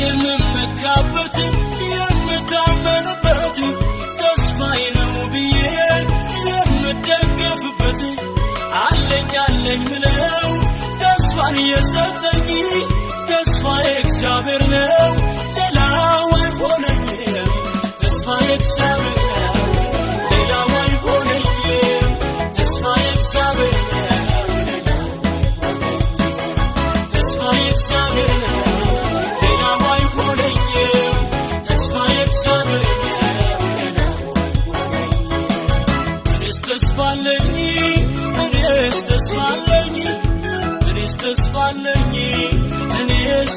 የምመካበት የምታመንበት ተስፋዬ ነው ብዬ የምደገፍበት አለኝ ምለው ተስፋን የሰጠኝ ተስፋዬ እግዚአብሔር ነው ሌላው አይሆነኝም ተስፋዬ እግዚአብሔር ነው ሌላው አይሆነኝም ተስፋዬ እግዚአብሔር ነው ሌላው አይሆነኝም ተስፋዬ እግዚአብሔር ነው ሌላው አይሆነኝም ተስፋዬ እግዚአብሔር ነው ሌላው አይሆነኝም እኔስ ተስፋለኝ እኔስ ተስፋለኝ እኔስ